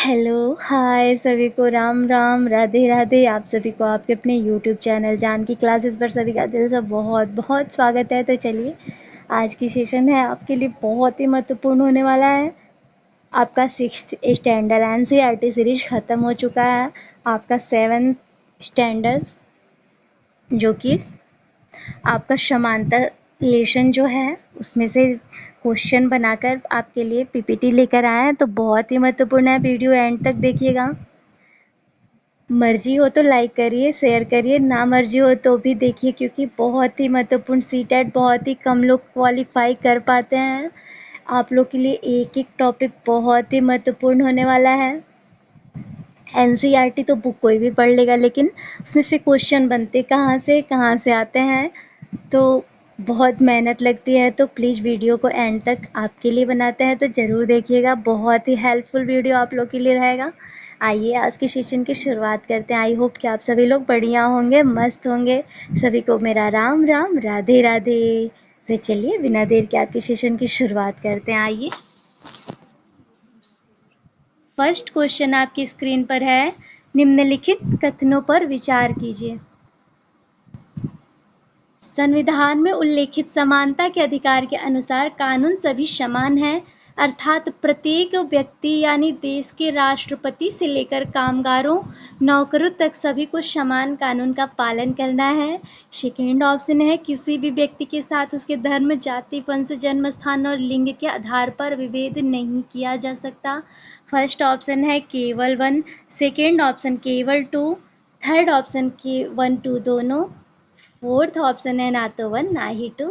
Hello, हाय सभी को राम राम, राधे राधे। आप सभी को आपके अपने यूट्यूब चैनल जान की क्लासेस पर सभी का दिल से बहुत बहुत स्वागत है। तो चलिए, आज की सेशन है आपके लिए बहुत ही महत्वपूर्ण होने वाला है। आपका 6th स्टैंडर्ड एनसीईआरटी सीरीज ख़त्म हो चुका है। आपका 7th स्टैंडर्ड जो कि आपका समांतर रिलेशन जो है उसमें से क्वेश्चन बनाकर आपके लिए पीपीटी लेकर आए हैं। तो बहुत ही महत्वपूर्ण है, वीडियो एंड तक देखिएगा। मर्जी हो तो लाइक करिए, शेयर करिए, ना मर्जी हो तो भी देखिए, क्योंकि बहुत ही महत्वपूर्ण सीटेट बहुत ही कम लोग क्वालिफाई कर पाते हैं। आप लोग के लिए एक एक टॉपिक बहुत ही महत्वपूर्ण होने वाला है। एनसीईआरटी तो बुक कोई भी पढ़ लेगा, लेकिन उसमें से क्वेश्चन बनते कहाँ से आते हैं, तो बहुत मेहनत लगती है। तो प्लीज़ वीडियो को एंड तक आपके लिए बनाते हैं, तो ज़रूर देखिएगा। बहुत ही हेल्पफुल वीडियो आप लोग के लिए रहेगा। आइए आज की सेशन की शुरुआत करते हैं। आई होप कि आप सभी लोग बढ़िया होंगे, मस्त होंगे। सभी को मेरा राम राम, राधे राधे। तो चलिए बिना देर के आज की सेशन की शुरुआत करते हैं। आइए, फर्स्ट क्वेश्चन आपकी स्क्रीन पर है। निम्नलिखित कथनों पर विचार कीजिए। संविधान में उल्लेखित समानता के अधिकार के अनुसार कानून सभी समान हैं, अर्थात प्रत्येक व्यक्ति यानी देश के राष्ट्रपति से लेकर कामगारों, नौकरों तक सभी को समान कानून का पालन करना है। सेकेंड ऑप्शन है, किसी भी व्यक्ति के साथ उसके धर्म, जाति, वंश, जन्म स्थान और लिंग के आधार पर विभेद नहीं किया जा सकता। फर्स्ट ऑप्शन है केवल 1, सेकेंड ऑप्शन केवल 2, थर्ड ऑप्शन के 1 2 दोनों, फोर्थ ऑप्शन है ना तो 1 ना ही 2।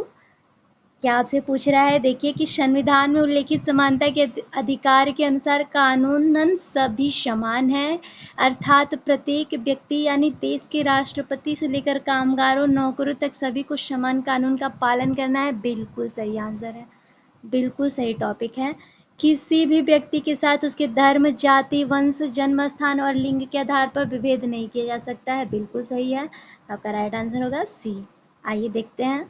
क्या आपसे पूछ रहा है? देखिए कि संविधान में उल्लेखित समानता के अधिकार के अनुसार कानूनन सभी समान हैं, अर्थात प्रत्येक व्यक्ति यानी देश के राष्ट्रपति से लेकर कामगारों, नौकरों तक सभी को समान कानून का पालन करना है। बिल्कुल सही आंसर है, बिल्कुल सही टॉपिक है। किसी भी व्यक्ति के साथ उसके धर्म, जाति, वंश, जन्म स्थान और लिंग के आधार पर विभेद नहीं किया जा सकता है। बिल्कुल सही है, आपका राइट आंसर होगा सी। आइए देखते हैं,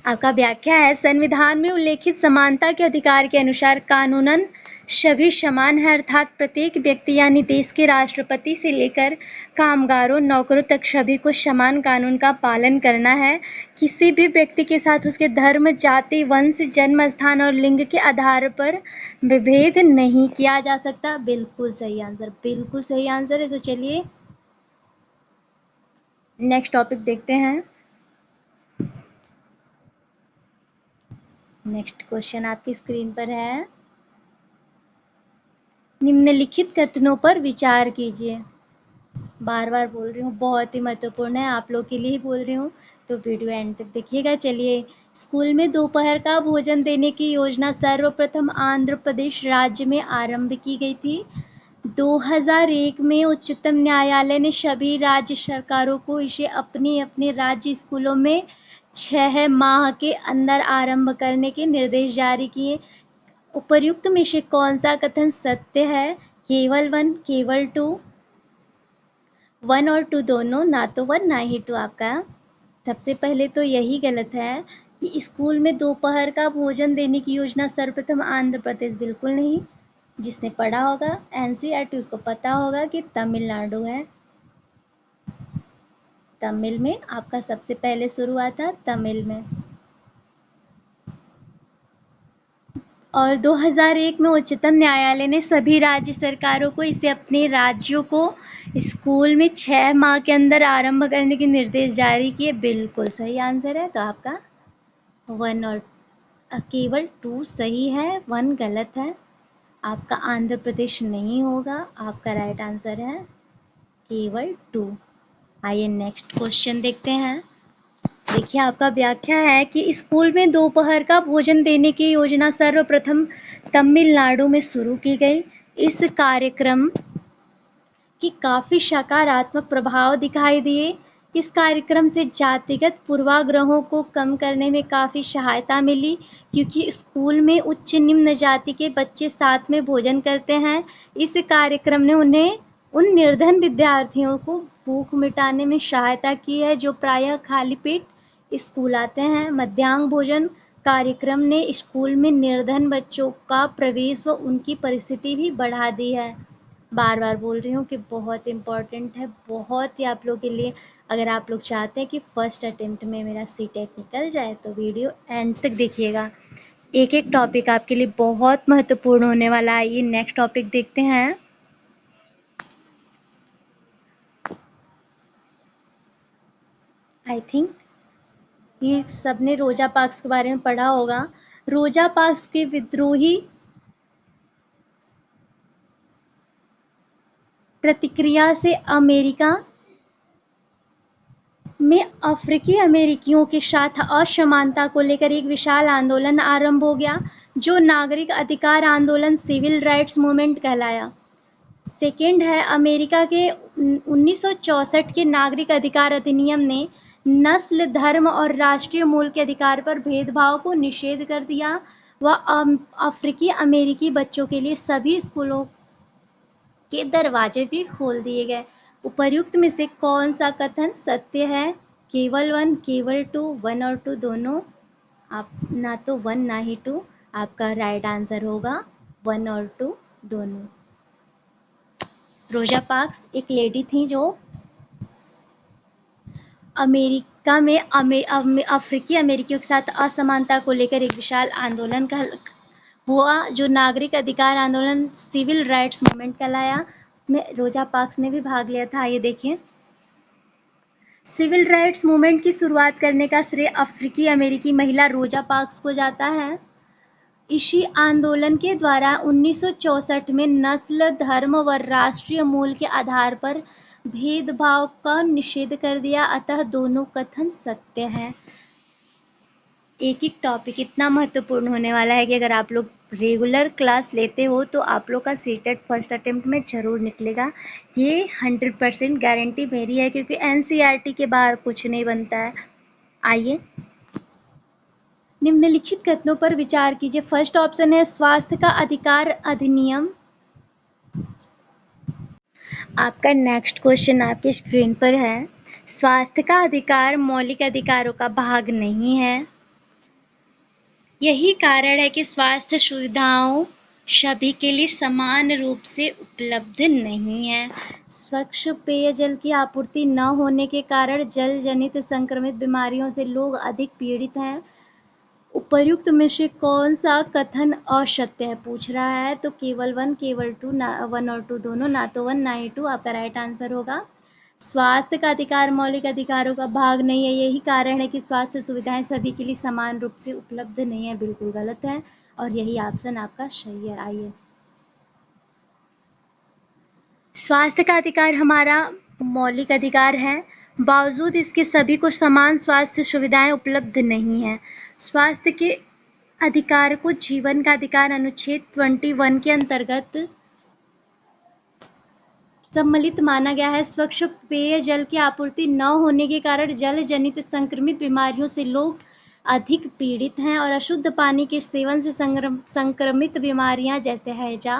आपका व्याख्या है। संविधान में उल्लेखित समानता के अधिकार के अनुसार कानूनन सभी समान है, अर्थात प्रत्येक व्यक्ति यानी देश के राष्ट्रपति से लेकर कामगारों, नौकरों तक सभी को समान कानून का पालन करना है। किसी भी व्यक्ति के साथ उसके धर्म, जाति, वंश, जन्म स्थान और लिंग के आधार पर विभेद नहीं किया जा सकता। बिल्कुल सही आंसर, बिल्कुल सही आंसर है। तो चलिए नेक्स्ट टॉपिक देखते हैं। नेक्स्ट क्वेश्चन आपकी स्क्रीन पर है। निम्नलिखित कथनों पर विचार कीजिए। बार बार बोल रही हूँ, बहुत ही महत्वपूर्ण है, आप लोग के लिए ही बोल रही हूँ, तो वीडियो एंड तक देखिएगा। चलिए, स्कूल में दोपहर का भोजन देने की योजना सर्वप्रथम आंध्र प्रदेश राज्य में आरंभ की गई थी। 2001 में उच्चतम न्यायालय ने सभी राज्य सरकारों को इसे अपने अपने राज्य स्कूलों में 6 माह के अंदर आरंभ करने के निर्देश जारी किए। उपर्युक्त में से कौन सा कथन सत्य है? केवल 1, केवल 2, 1 और 2 दोनों, ना तो 1 ना ही 2। आपका सबसे पहले तो यही गलत है कि स्कूल में दोपहर का भोजन देने की योजना सर्वप्रथम आंध्र प्रदेश, बिल्कुल नहीं। जिसने पढ़ा होगा एनसीईआरटी उसको पता होगा कि तमिलनाडु है। तमिल में आपका सबसे पहले शुरू हुआ था, तमिल में। और 2001 में उच्चतम न्यायालय ने सभी राज्य सरकारों को इसे अपने राज्यों को स्कूल में 6 माह के अंदर आरंभ करने के निर्देश जारी किए। बिल्कुल सही आंसर है। तो आपका 1 और केवल 2 सही है, 1 गलत है। आपका आंध्र प्रदेश नहीं होगा, आपका राइट आंसर है केवल 2। आइए नेक्स्ट क्वेश्चन देखते हैं। देखिए, आपका व्याख्या है कि स्कूल में दोपहर का भोजन देने की योजना सर्वप्रथम तमिलनाडु में शुरू की गई। इस कार्यक्रम की काफ़ी सकारात्मक प्रभाव दिखाई दिए। इस कार्यक्रम से जातिगत पूर्वाग्रहों को कम करने में काफ़ी सहायता मिली, क्योंकि स्कूल में उच्च निम्न जाति के बच्चे साथ में भोजन करते हैं। इस कार्यक्रम ने उन्हें उन निर्धन विद्यार्थियों को भूख मिटाने में सहायता की है जो प्रायः खाली पेट स्कूल आते हैं। मध्याह्न भोजन कार्यक्रम ने स्कूल में निर्धन बच्चों का प्रवेश व उनकी परिस्थिति भी बढ़ा दी है। बार बार बोल रही हूँ कि बहुत इम्पोर्टेंट है, बहुत ही आप लोग के लिए। अगर आप लोग चाहते हैं कि फर्स्ट अटेम्प्ट में मेरा सीटेट निकल जाए तो वीडियो एंड तक देखिएगा। एक एक टॉपिक आपके लिए बहुत महत्वपूर्ण होने वाला है। आइए नेक्स्ट टॉपिक देखते हैं। आई थिंक ये सबने रोजा पार्क्स के बारे में पढ़ा होगा। रोजा पार्क्स के विद्रोही प्रतिक्रिया से अमेरिका में अफ्रीकी अमेरिकियों के साथ असमानता को लेकर एक विशाल आंदोलन आरंभ हो गया, जो नागरिक अधिकार आंदोलन सिविल राइट्स मूवमेंट कहलाया। सेकेंड है, अमेरिका के 1964 के नागरिक अधिकार अधिनियम ने नस्ल, धर्म और राष्ट्रीय मूल के अधिकार पर भेदभाव को निषेध कर दिया व अफ्रीकी अमेरिकी बच्चों के लिए सभी स्कूलों के दरवाजे भी खोल दिए गए। उपर्युक्त में से कौन सा कथन सत्य है? केवल 1, केवल 2, 1 और 2 दोनों। आप ना तो 1 ना ही 2। आपका राइट आंसर होगा 1 और 2 दोनों। रोजा पार्क्स एक लेडी थी जो अमेरिका में अफ्रीकी अमेरिकियों के साथ असमानता को लेकर एक विशाल आंदोलन हुआ, जो नागरिक अधिकार आंदोलन सिविल राइट्स मूवमेंट कहलाया। उसमें रोजा पार्क्स ने भी भाग लिया था। ये देखिए, सिविल राइट्स मूवमेंट की शुरुआत करने का श्रेय अफ्रीकी अमेरिकी महिला रोजा पार्क्स को जाता है। इसी आंदोलन के द्वारा 1964 में नस्ल, धर्म व राष्ट्रीय मूल के आधार पर भेदभाव का निषेध कर दिया, अतः दोनों कथन सत्य हैं। एक एक टॉपिक इतना महत्वपूर्ण होने वाला है कि अगर आप लोग रेगुलर क्लास लेते हो तो आप लोग का सीटेट फर्स्ट अटेम्प्ट में ज़रूर निकलेगा। ये 100% गारंटी मेरी है, क्योंकि एनसीईआरटी के बाहर कुछ नहीं बनता है। आइए निम्नलिखित कथनों पर विचार कीजिए। फर्स्ट ऑप्शन है स्वास्थ्य का अधिकार अधिनियम। आपका नेक्स्ट क्वेश्चन आपकी स्क्रीन पर है। स्वास्थ्य का अधिकार मौलिक अधिकारों का भाग नहीं है। यही कारण है कि स्वास्थ्य सुविधाओं सभी के लिए समान रूप से उपलब्ध नहीं है। स्वच्छ पेयजल की आपूर्ति न होने के कारण जल जनित संक्रमित बीमारियों से लोग अधिक पीड़ित हैं। उपर्युक्त में से कौन सा कथन असत्य है पूछ रहा है। तो केवल 1, केवल 2, 1 और 2 दोनों। ना तो 1 ना ही 2 आपका राइट आंसर होगा। स्वास्थ्य का अधिकार मौलिक अधिकारों का भाग नहीं है। यही कारण है कि स्वास्थ्य सुविधाएं सभी के लिए समान रूप से उपलब्ध नहीं है। बिल्कुल गलत है और यही ऑप्शन आपका सही है। आइए, स्वास्थ्य का अधिकार हमारा मौलिक अधिकार है, बावजूद इसके सभी को समान स्वास्थ्य सुविधाएं उपलब्ध नहीं है। स्वास्थ्य के अधिकार को जीवन का अधिकार अनुच्छेद 21 के अंतर्गत सम्मिलित माना गया है। स्वच्छ पेयजल की आपूर्ति न होने के कारण जल जनित संक्रमित बीमारियों से लोग अधिक पीड़ित हैं और अशुद्ध पानी के सेवन से संक्रमित बीमारियां जैसे हैजा,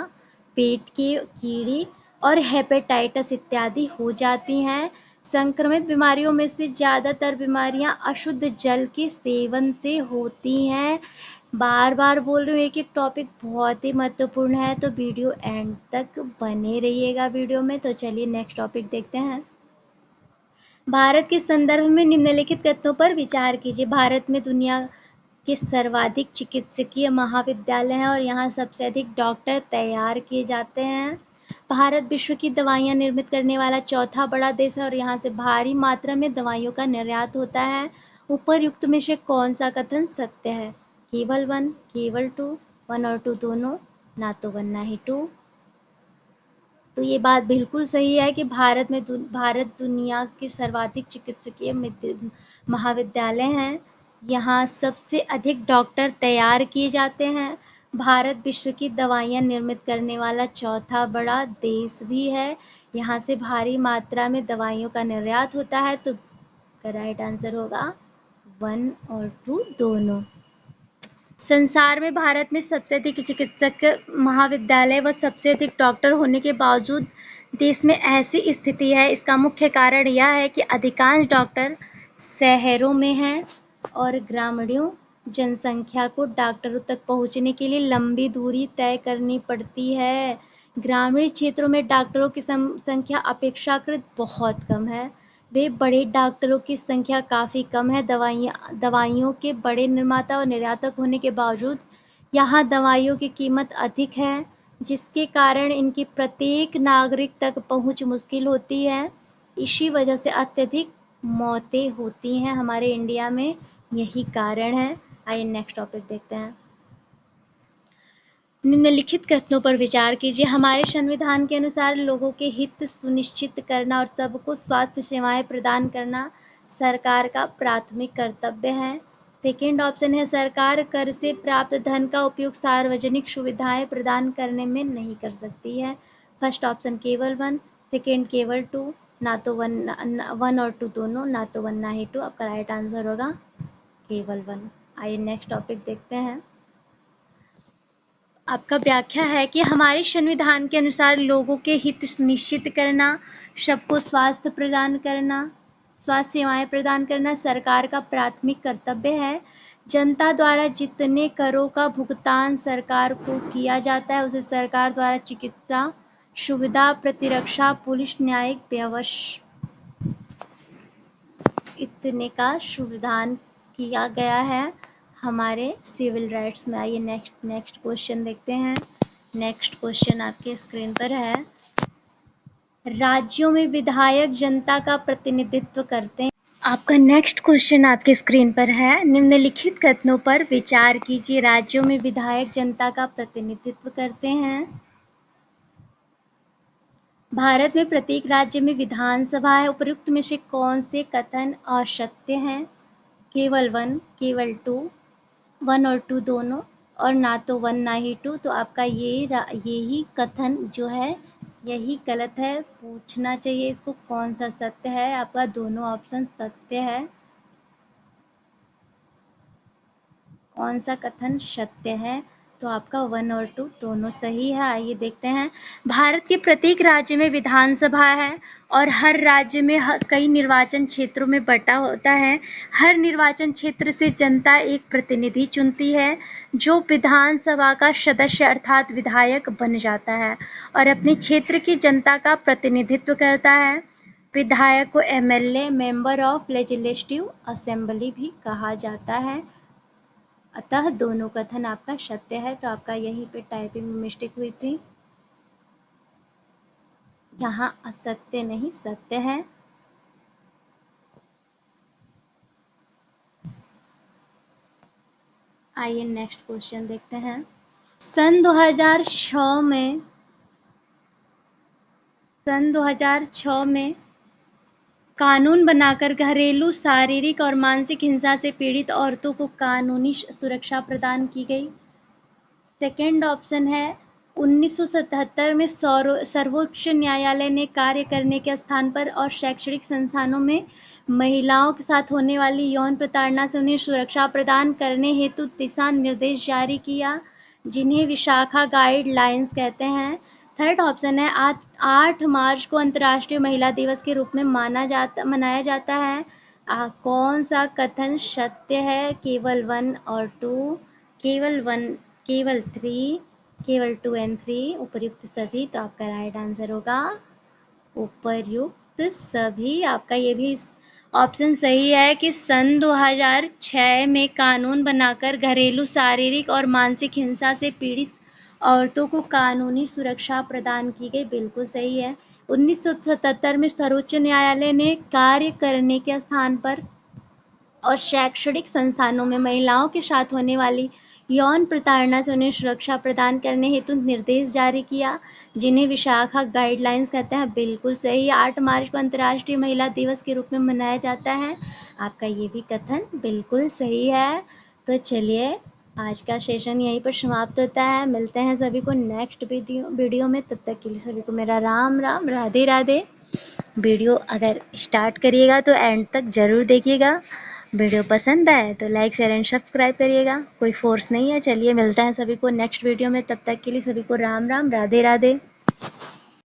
पेट के कीड़े और हेपेटाइटिस इत्यादि हो जाती हैं। संक्रमित बीमारियों में से ज़्यादातर बीमारियां अशुद्ध जल के सेवन से होती हैं। बार बार बोल रही हूँ, एक एक टॉपिक बहुत ही महत्वपूर्ण है, तो वीडियो एंड तक बने रहिएगा वीडियो में। तो चलिए नेक्स्ट टॉपिक देखते हैं। भारत के संदर्भ में निम्नलिखित तथ्यों पर विचार कीजिए। भारत में दुनिया के सर्वाधिक चिकित्सकीय महाविद्यालय हैं और यहाँ सबसे अधिक डॉक्टर तैयार किए जाते हैं। भारत विश्व की दवाइयाँ निर्मित करने वाला चौथा बड़ा देश है और यहाँ से भारी मात्रा में दवाइयों का निर्यात होता है। उपर्युक्त में से कौन सा कथन सत्य है? केवल 1, केवल 2, 1 और 2 दोनों। ना तो 1 ना ही 2। तो ये बात बिल्कुल सही है कि भारत दुनिया के सर्वाधिक चिकित्सकीय महाविद्यालय हैं। यहाँ सबसे अधिक डॉक्टर तैयार किए जाते हैं। भारत विश्व की दवाइयाँ निर्मित करने वाला चौथा बड़ा देश भी है। यहाँ से भारी मात्रा में दवाइयों का निर्यात होता है। तो राइट आंसर होगा 1 और 2 दोनों। संसार में भारत में सबसे अधिक चिकित्सक महाविद्यालय व सबसे अधिक डॉक्टर होने के बावजूद देश में ऐसी स्थिति है। इसका मुख्य कारण यह है कि अधिकांश डॉक्टर शहरों में हैं और ग्रामीणों जनसंख्या को डॉक्टरों तक पहुंचने के लिए लंबी दूरी तय करनी पड़ती है। ग्रामीण क्षेत्रों में डॉक्टरों की संख्या अपेक्षाकृत बहुत कम है। वे बड़े डॉक्टरों की संख्या काफ़ी कम है। दवाइयों के बड़े निर्माता और निर्यातक होने के बावजूद यहाँ दवाइयों की कीमत अधिक है, जिसके कारण इनकी प्रत्येक नागरिक तक पहुँच मुश्किल होती है। इसी वजह से अत्यधिक मौतें होती हैं हमारे इंडिया में, यही कारण है। आइए नेक्स्ट टॉपिक देखते हैं। निम्नलिखित कथनों पर विचार कीजिए। हमारे संविधान के अनुसार लोगों के हित सुनिश्चित करना और सबको स्वास्थ्य सेवाएं प्रदान करना सरकार का प्राथमिक कर्तव्य है। सेकेंड ऑप्शन है, सरकार कर से प्राप्त धन का उपयोग सार्वजनिक सुविधाएं प्रदान करने में नहीं कर सकती है। फर्स्ट ऑप्शन केवल 1, सेकेंड केवल 2, ना तो 1 और 2 दोनों, ना तो 1 ना ही 2। आपका राइट आंसर होगा केवल 1। आइए नेक्स्ट टॉपिक देखते हैं। आपका व्याख्या है कि हमारे संविधान के अनुसार लोगों के हित सुनिश्चित करना, सबको स्वास्थ्य सेवाएं प्रदान करना सरकार का प्राथमिक कर्तव्य है। जनता द्वारा जितने करों का भुगतान सरकार को किया जाता है, उसे सरकार द्वारा चिकित्सा सुविधा, प्रतिरक्षा, पुलिस, न्यायिक व्यवस्था इतने का सुविधान किया गया है हमारे सिविल राइट्स में। आइए नेक्स्ट क्वेश्चन देखते हैं। नेक्स्ट क्वेश्चन आपके स्क्रीन पर है। राज्यों में विधायक जनता का प्रतिनिधित्व करते हैं। आपका नेक्स्ट क्वेश्चन आपके स्क्रीन पर है। निम्नलिखित कथनों पर विचार कीजिए। राज्यों में विधायक जनता का प्रतिनिधित्व करते हैं। भारत में प्रत्येक राज्य में विधानसभा है। उपयुक्त में से कौन से कथन असत्य हैं? केवल 1, केवल 2, 1 और 2 दोनों, और ना तो 1 ना ही 2। तो आपका यही कथन जो है यही गलत है। पूछना चाहिए इसको कौन सा सत्य है। आपका दोनों ऑप्शन सत्य है। कौन सा कथन सत्य है? तो आपका 1 और 2 दोनों सही है। आइए देखते हैं। भारत के प्रत्येक राज्य में विधानसभा है और हर राज्य में कई निर्वाचन क्षेत्रों में बटा होता है। हर निर्वाचन क्षेत्र से जनता एक प्रतिनिधि चुनती है, जो विधानसभा का सदस्य अर्थात विधायक बन जाता है और अपने क्षेत्र की जनता का प्रतिनिधित्व करता है। विधायक को MLA, member of legislative assembly भी कहा जाता है। अतः दोनों कथन आपका सत्य है। तो आपका यहीं पे टाइपिंग में मिस्टेक हुई थी, यहाँ असत्य नहीं सत्य है। आइए नेक्स्ट क्वेश्चन देखते हैं। सन 2006 में कानून बनाकर घरेलू शारीरिक और मानसिक हिंसा से पीड़ित औरतों को कानूनी सुरक्षा प्रदान की गई। सेकेंड ऑप्शन है 1977 में सर्वोच्च न्यायालय ने कार्य करने के स्थान पर और शैक्षणिक संस्थानों में महिलाओं के साथ होने वाली यौन प्रताड़ना से उन्हें सुरक्षा प्रदान करने हेतु दिशा निर्देश जारी किया, जिन्हें विशाखा गाइडलाइंस कहते हैं। थर्ड ऑप्शन है 8 मार्च को अंतर्राष्ट्रीय महिला दिवस के रूप में मनाया जाता है। कौन सा कथन सत्य है? केवल 1 और 2, केवल 1, केवल 3, केवल 2 एंड 3, उपर्युक्त सभी। तो आपका राइट आंसर होगा उपर्युक्त सभी। आपका ये भी ऑप्शन सही है कि सन 2006 में कानून बनाकर घरेलू शारीरिक और मानसिक हिंसा से पीड़ित औरतों को कानूनी सुरक्षा प्रदान की गई, बिल्कुल सही है। 1977 में सर्वोच्च न्यायालय ने कार्य करने के स्थान पर और शैक्षणिक संस्थानों में महिलाओं के साथ होने वाली यौन प्रताड़ना से उन्हें सुरक्षा प्रदान करने हेतु निर्देश जारी किया, जिन्हें विशाखा गाइडलाइंस कहते हैं, बिल्कुल सही। 8 मार्च को अंतर्राष्ट्रीय महिला दिवस के रूप में मनाया जाता है। आपका ये भी कथन बिल्कुल सही है। तो चलिए आज का सेशन यहीं पर समाप्त होता है। मिलते हैं सभी को नेक्स्ट वीडियो में। तब तक के लिए सभी को मेरा राम राम, राधे राधे। वीडियो अगर स्टार्ट करिएगा तो एंड तक ज़रूर देखिएगा। वीडियो पसंद आए तो लाइक शेयर एंड सब्सक्राइब करिएगा, कोई फोर्स नहीं है। चलिए मिलता है सभी को नेक्स्ट वीडियो में। तब तक के लिए सभी को राम राम, राधे राधे।